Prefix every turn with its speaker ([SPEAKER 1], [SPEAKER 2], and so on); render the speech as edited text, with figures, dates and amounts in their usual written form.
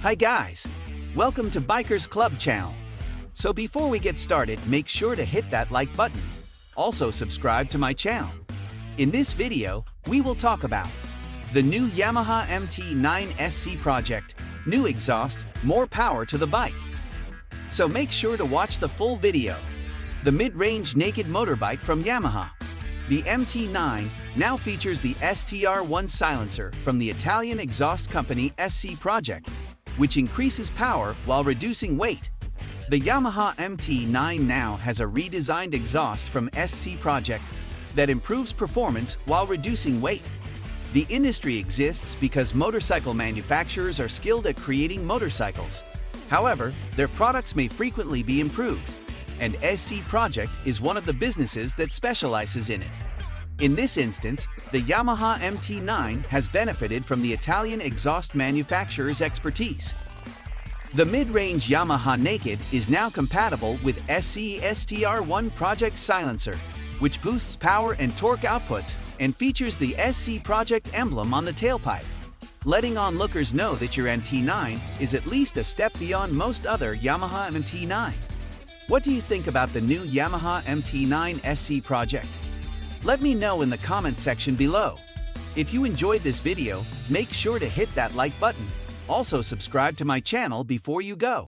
[SPEAKER 1] Hi guys! Welcome to Bikers Club channel. So before we get started, make sure to hit that like button. Also subscribe to my channel. In this video, we will talk about the new Yamaha MT-09 SC project, new exhaust, more power to the bike. So make sure to watch the full video. The mid-range naked motorbike from Yamaha. The MT-09 now features the STR1 silencer from the Italian exhaust company SC Project, which increases power while reducing weight. The Yamaha MT-09 now has a redesigned exhaust from SC Project that improves performance while reducing weight. The industry exists because motorcycle manufacturers are skilled at creating motorcycles. However, their products may frequently be improved, and SC Project is one of the businesses that specializes in it. In this instance, the Yamaha MT-09 has benefited from the Italian exhaust manufacturer's expertise. The mid-range Yamaha Naked is now compatible with SC STR1 Project Silencer, which boosts power and torque outputs and features the SC Project emblem on the tailpipe, letting onlookers know that your MT-09 is at least a step beyond most other Yamaha MT-09. What do you think about the new Yamaha MT-09 SC project? Let me know in the comment section below. If you enjoyed this video, make sure to hit that like button. Also subscribe to my channel before you go.